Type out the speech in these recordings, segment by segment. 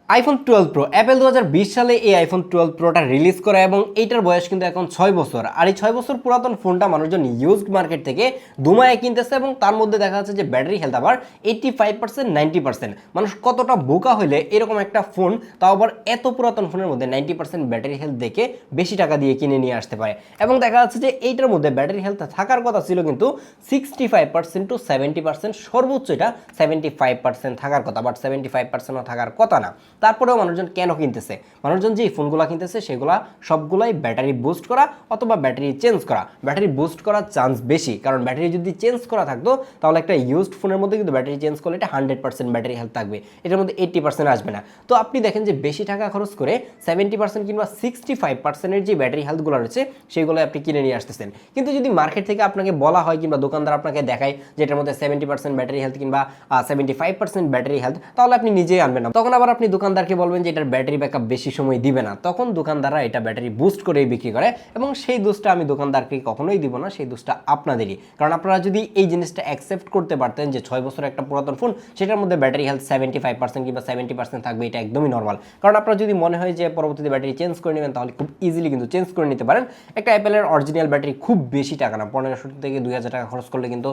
IPhone 12 pro Apple 2020 সালে এই iPhone 12 প্রোটা release করে এবং এইটার বয়স কিন্তু এখন 6 বছর। আর এই 6 বছর পুরাতন ফোনটা মানুষজন ইউজড মার্কেট থেকে দুমায় কিনতেছে এবং তার মধ্যে দেখা যাচ্ছে যে ব্যাটারি হেলথ আবার 85% 90%। মানুষ কতটা বোকা হইলে এরকম একটা ফোন, তাও আবার এত পুরাতন ফোনের মধ্যে 90% ব্যাটারি হেলথ দেখে বেশি টাকা দিয়ে কিনে নিয়ে আসতে পারে। এবং দেখা যাচ্ছে যে এইটার মধ্যে ব্যাটারি হেলথ থাকার কথা ছিল কিন্তু 65% টু 70%, সর্বোচ্চ এটা 75% থাকার কথা, বাট 75%ও থাকার কথা না। তারপরেও মানুষজন কেন কিনতেছে? মানুষজন যে ফোনগুলো কিনতেছে সেগুলা সবগুলাই ব্যাটারি বুস্ট করা অথবা ব্যাটারি চেঞ্জ করা। ব্যাটারি বুস্ট করার চান্স বেশি, কারণ ব্যাটারি যদি চেঞ্জ করা থাকতো তাহলে একটা ইউজড ফোনের মধ্যে কিন্তু ব্যাটারি চেঞ্জ করলে এটা 100% ব্যাটারি হেলথ থাকবে, এটার মধ্যে 80% আসবে না। তো আপনি দেখেন যে বেশি টাকা খরচ করে 70% কিংবা 65%-এর যে ব্যাটারি হেলথগুলো রয়েছে সেগুলো আপনি কিনে নিয়ে আসতেছেন। কিন্তু যদি মার্কেট থেকে আপনাকে বলা হয় কিংবা দোকানদার আপনাকে দেখায় যে এটার মধ্যে 70% ব্যাটারি হেলথ কিংবা 75% ব্যাটারি হেলথ, তাহলে আপনি নিজেই আনবেন না। তখন আবার আপনি দোকানদারকে বলবেন যে এটার ব্যাটারি ব্যাকআপ বেশি সময় দিবে না, তখন দোকানদাররা এটা ব্যাটারি বুস্ট করেই বিক্রি করে এবং সেই দোষটা আমি দোকানদারকে কখনোই দিব না, সেই দোষটা আপনাদেরই। কারণ আপনারা যদি এই জিনিসটা অ্যাকসেপ্ট করতে পারতেন যে 6 বছর একটা পুরাতন ফোন, সেটার মধ্যে ব্যাটারি হেলথ 75% কিংবা 70% থাকবে, এটা একদমই নর্মাল। কারণ আপনারা যদি মনে হয় যে পরবর্তীতে ব্যাটারি চেঞ্জ করে নেবেন, তাহলে খুব ইজিলি কিন্তু চেঞ্জ করে নিতে পারেন। একটা অ্যাপেলের অরিজিনাল ব্যাটারি খুব বেশি টাকা না, 1500 থেকে 2000 টাকা খরচ করলে কিন্তু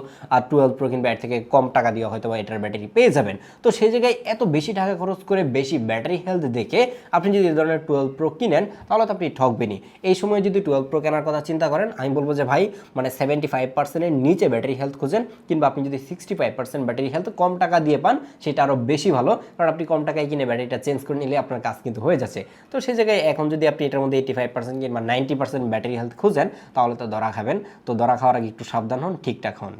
12 প্রো কিংবা এর থেকে কম টাকা দিয়ে হয়তো এটার ব্যাটারি পেয়ে যাবেন। তো সেই জায়গায় এত বেশি টাকা খরচ করে বেশি ব্যাটারি হেলথ দেখে আপনি যদি এই ধরনের 12 প্রো কিনেন তাহলে তো আপনি ঠকবেনই। এই সময় যদি 12 প্রো কেনার কথা চিন্তা করেন, আমি বলবো যে ভাই মানে 75%-এর নিচে ব্যাটারি হেলথ খুঁজেন, কিংবা আপনি যদি 65% ব্যাটারি হেলথ কম টাকা দিয়ে পান সেটা আরও বেশি ভালো, কারণ আপনি কম টাকায় কিনে ব্যাটারিটা চেঞ্জ করে নিলে আপনার কাজ কিন্তু হয়ে যাচ্ছে। তো সেই জায়গায় এখন যদি আপনি এটার মধ্যে 85% কিংবা 90% ব্যাটারি হেলথ খুঁজেন তাহলে তো ধরা খাবেন। তো ধরা খাওয়ার আগে একটু সাবধান হন, ঠিকঠাক হন।